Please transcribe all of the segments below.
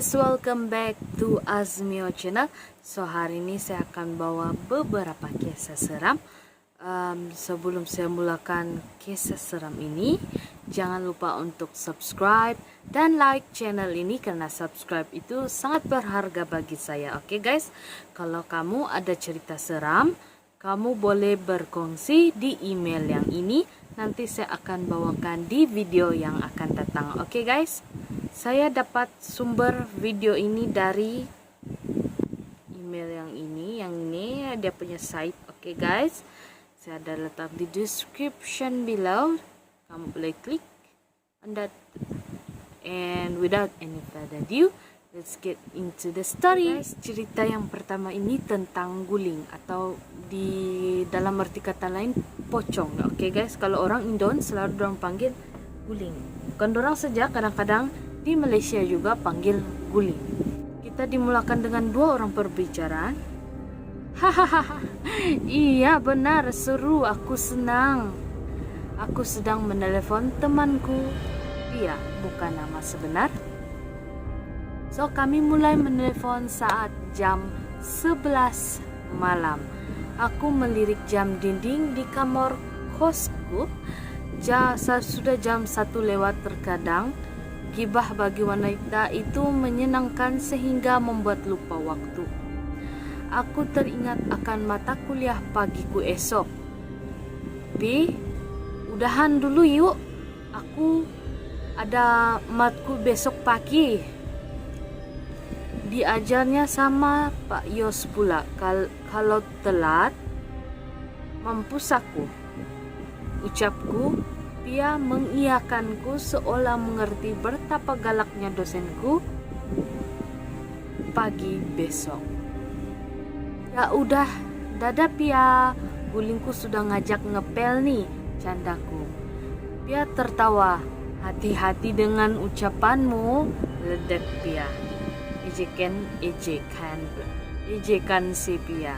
guys, welcome back to Azmio channel. So hari ini saya akan bawa beberapa kisah seram. Sebelum saya mulakan kisah seram ini, jangan lupa untuk subscribe dan like channel ini karena subscribe itu sangat berharga bagi saya. Oke guys, kalau kamu ada cerita seram, kamu boleh berkongsi di email yang ini. Nanti saya akan bawakan di video yang akan datang. Oke guys, saya dapat sumber video ini dari email yang ini dia punya site. Oke guys, saya ada letak di description below. Kamu boleh klik on that. And without any further ado, let's get into the story. Guys, cerita yang pertama ini tentang guling atau di dalam arti kata lain pocong. Oke guys, kalau orang Indon selalu dorang panggil guling. Bukan dorang saja, kadang-kadang di Malaysia juga panggil guling. Kita dimulakan dengan dua orang perbicaraan. Hahaha, iya benar, seru, aku senang. Aku sedang menelepon temanku. Dia bukan nama sebenar. So kami mulai menelepon saat jam 11 malam. Aku melirik jam dinding di kamar kosku. Sudah jam 1 lewat terkadang. Gibah bagi wanita itu menyenangkan sehingga membuat lupa waktu. Aku teringat akan mata kuliah pagiku esok. Pi, udahan dulu yuk. Aku ada matku besok pagi. Diajarnya sama Pak Yos pula. Kalau telat, mampus aku. Ucapku. Dia mengiyakanku seolah mengerti betapa galaknya dosenku pagi besok. Ya udah, dadah Pia, gulingku sudah ngajak ngepel nih, candaku. Pia tertawa, hati-hati dengan ucapanmu, ledek Pia. Ejekan si Pia.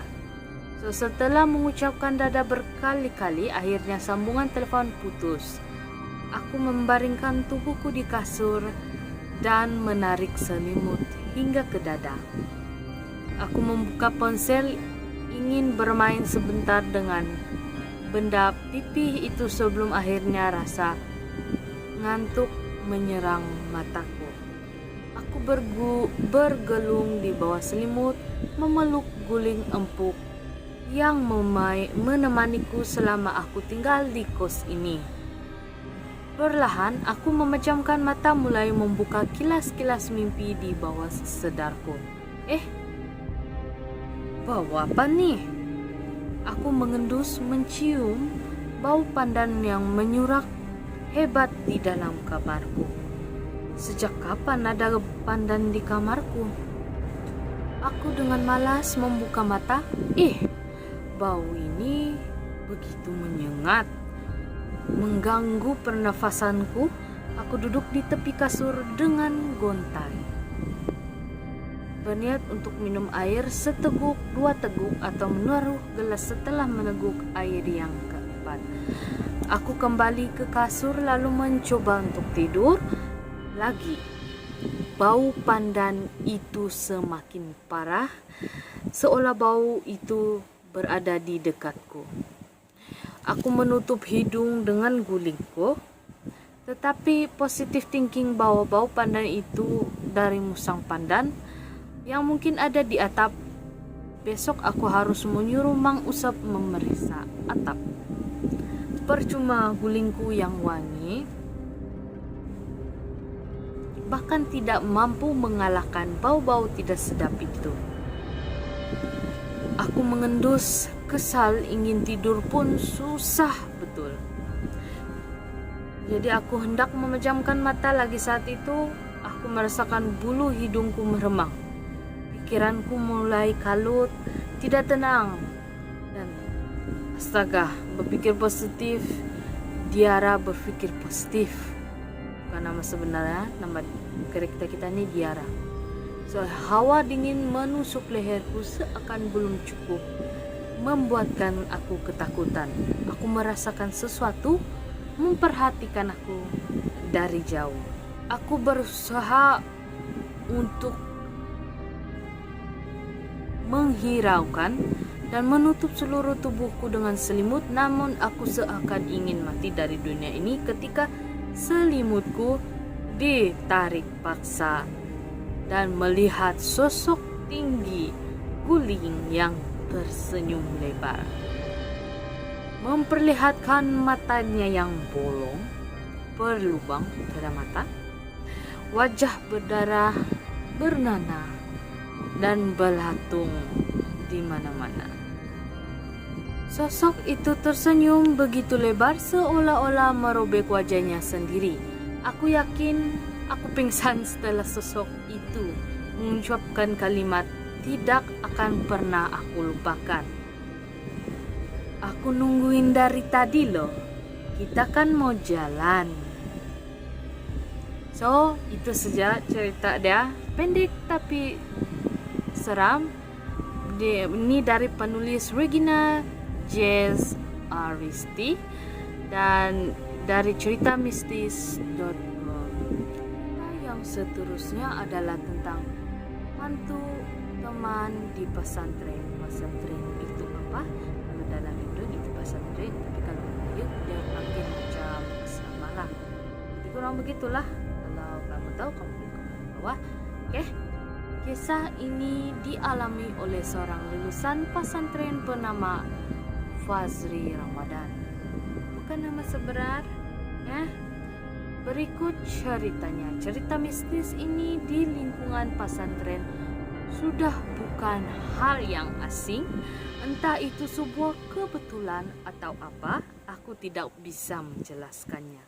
So, setelah mengucapkan dada berkali-kali, akhirnya sambungan telepon putus. Aku membaringkan tubuhku di kasur dan menarik selimut hingga ke dada. Aku membuka ponsel, ingin bermain sebentar dengan benda pipih itu sebelum akhirnya rasa ngantuk menyerang mataku. Aku bergelung di bawah selimut, memeluk guling empuk yang menemaniku selama aku tinggal di kos ini. Perlahan aku memejamkan mata, mulai membuka kilas-kilas mimpi di bawah sedarku. Bau apa nih? Aku mengendus, mencium bau pandan yang menyurak hebat di dalam kamarku. Sejak kapan ada pandan di kamarku? Aku dengan malas membuka mata. Bau ini begitu menyengat, mengganggu pernafasanku. Aku duduk di tepi kasur dengan gontai, berniat untuk minum air seteguk, 2 teguk, atau menaruh gelas setelah meneguk air yang keempat. Aku kembali ke kasur lalu mencoba untuk tidur lagi. Bau pandan itu semakin parah, seolah bau itu berada di dekatku. Aku menutup hidung dengan gulingku, tetapi positive thinking bahwa bau pandan itu dari musang pandan yang mungkin ada di atap. Besok aku harus menyuruh Mang Usap memeriksa atap. Percuma gulingku yang wangi bahkan tidak mampu mengalahkan bau-bau tidak sedap itu. Aku mengendus, kesal, ingin tidur pun susah betul. Jadi aku hendak memejamkan mata lagi. Saat itu aku merasakan bulu hidungku meremang. Pikiranku mulai kalut, tidak tenang. Dan astaga, berpikir positif. Diara berpikir positif. Bukan nama sebenarnya, nama karakter kita ini Diara. So, hawa dingin menusuk leherku seakan belum cukup membuatkan aku ketakutan. Aku merasakan sesuatu memperhatikan aku dari jauh. Aku berusaha untuk menghiraukan dan menutup seluruh tubuhku dengan selimut, namun aku seakan ingin mati dari dunia ini ketika selimutku ditarik paksa dan melihat sosok tinggi guling yang tersenyum lebar, memperlihatkan matanya yang bolong berlubang pada mata, wajah berdarah, bernanah, dan belatung di mana-mana. Sosok itu tersenyum begitu lebar seolah-olah merobek wajahnya sendiri. Aku yakin aku pingsan setelah sosok itu mengucapkan kalimat tidak akan pernah aku lupakan. Aku nungguin dari tadi loh. Kita kan mau jalan. So, itu saja cerita dia. Pendek tapi seram. Ini dari penulis Regina Jazz Aristi dan dari ceritamistis.com. Nah, yang seterusnya adalah tentang hantu teman di pesantren. Pesantren itu apa? Kalau dalam Indo itu pesantren, tapi kalau Melayu dia panggil macam asrama lah. Jadi kurang begitulah. Kalau kamu tahu, kamu komen di bawah. Oke. Kisah ini dialami oleh seorang lulusan pesantren bernama Fazri Ramadan. Bukan nama sebenar, ya. Berikut ceritanya. Cerita mistis ini di lingkungan pesantren sudah bukan hal yang asing. Entah itu sebuah kebetulan atau apa, aku tidak bisa menjelaskannya.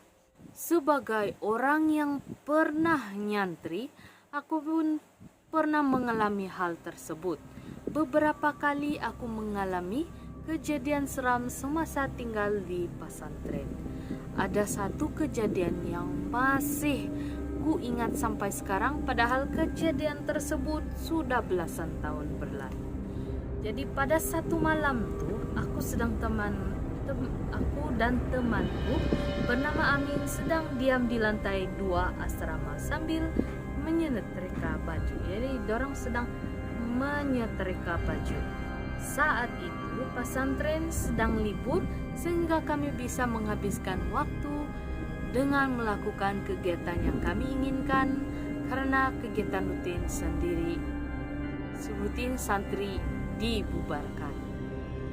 Sebagai orang yang pernah nyantri, aku pun pernah mengalami hal tersebut. Beberapa kali aku mengalami kejadian seram semasa tinggal di pesantren. Ada satu kejadian yang masih ku ingat sampai sekarang, padahal kejadian tersebut sudah belasan tahun berlalu. Jadi pada satu malam tuh aku dan temanku bernama Amin sedang diam di lantai 2 asrama sambil menyetrika baju. Jadi dorang sedang menyetrika baju. Saat itu pesantren sedang libur sehingga kami bisa menghabiskan waktu dengan melakukan kegiatan yang kami inginkan karena kegiatan rutin santri dibubarkan.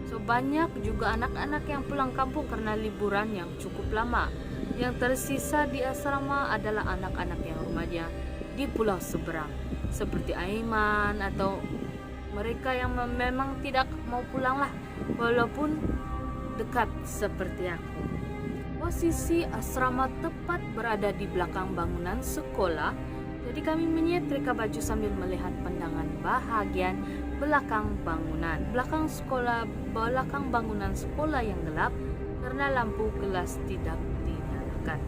So banyak juga anak-anak yang pulang kampung karena liburan yang cukup lama. Yang tersisa di asrama adalah anak-anak yang rumahnya di pulau seberang seperti Aiman atau mereka yang memang tidak mau pulang lah walaupun dekat seperti aku. Posisi asrama tepat berada di belakang bangunan sekolah, jadi kami menyetrika baju sambil melihat pandangan bahagian belakang bangunan sekolah yang gelap karena lampu kelas tidak dinyalakan.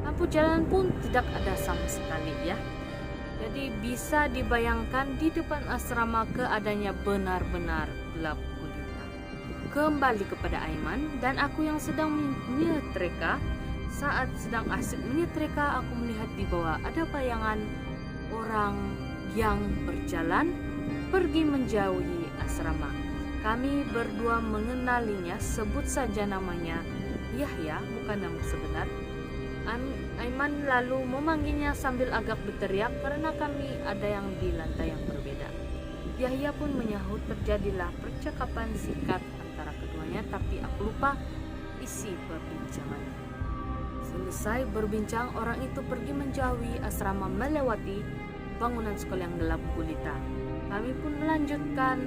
Lampu jalan pun tidak ada sama sekali ya. Jadi bisa dibayangkan di depan asrama keadaannya benar-benar gelap gulita. Kembali kepada Aiman dan aku yang sedang menyetrika. Saat sedang asik menyetrika, aku melihat di bawah ada bayangan orang yang berjalan pergi menjauhi asrama. Kami berdua mengenalinya, sebut saja namanya Yahya, bukan nama sebenar. Aiman lalu memanggilnya sambil agak berteriak karena kami ada yang di lantai yang berbeda. Yahya pun menyahut. Terjadilah percakapan singkat antara keduanya, tapi aku lupa isi perbincangan. Selesai berbincang, orang itu pergi menjauhi asrama melewati bangunan sekolah yang gelap gulita. Kami pun melanjutkan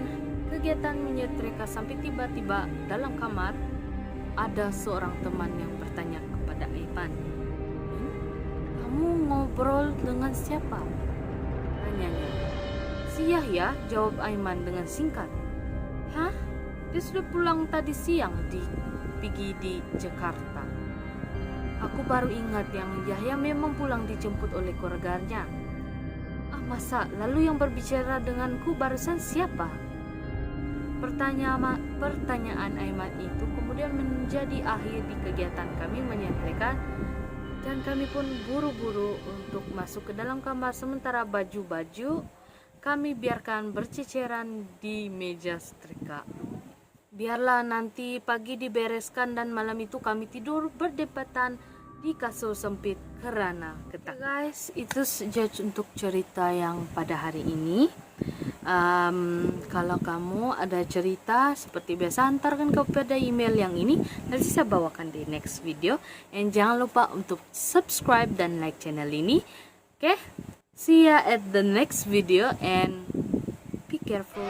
kegiatan menyetrika sampai tiba-tiba dalam kamar ada seorang teman yang bertanya kepada Aiman. Kamu ngobrol dengan siapa? Tanyanya. Si Yahya, jawab Aiman dengan singkat. Hah? Dia sudah pulang tadi siang pergi di Jakarta. Aku baru ingat yang Yahya memang pulang dijemput oleh keluarganya. Masa? Lalu yang berbicara denganku barusan siapa? Pertanyaan Aiman itu kemudian menjadi akhir di kegiatan kami menyetrika Dan kami pun buru-buru untuk masuk ke dalam kamar, sementara baju-baju kami biarkan berceceran di meja setrika. Biarlah nanti pagi dibereskan dan malam itu kami tidur berdepatan di kasur sempit karena ketat. Guys, itu saja untuk cerita yang pada hari ini. Kalau kamu ada cerita seperti biasa, antarkan kepada email yang ini, nanti saya bawakan di next video. And jangan lupa untuk subscribe dan like channel ini. Okay, see ya at the next video and be careful.